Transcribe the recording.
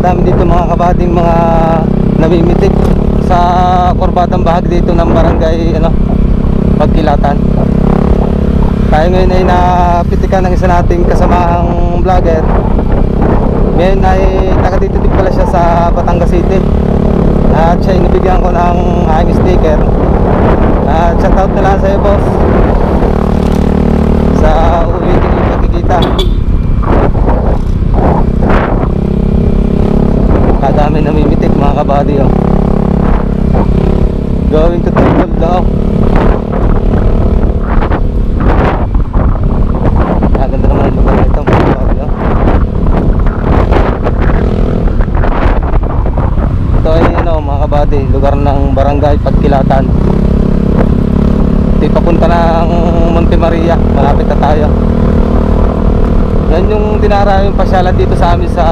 Napakadami dito mga kabading mga namimitik sa kurbatang bahagi dito ng barangay Pagkilatan. Tayo ngayon ay napitikan ng isa nating kasamahang vlogger. Ngayon ay taga dito din pala siya sa Batangas City. At siya inibigyan ko ng aking sticker. At shout out na lang sa'yo, boss, sa ulitin yung pagkikita. Kadami namimitik mga kabady, oh. Going to Temple daw. Ganda naman ang lugar nito mga kabady, oh. Ito ay mga kabady, lugar ng barangay Pagkilatan. Ito papunta ng Monte Maria, malapit na tayo. Yan yung dinara yung pasyalan dito sa amin sa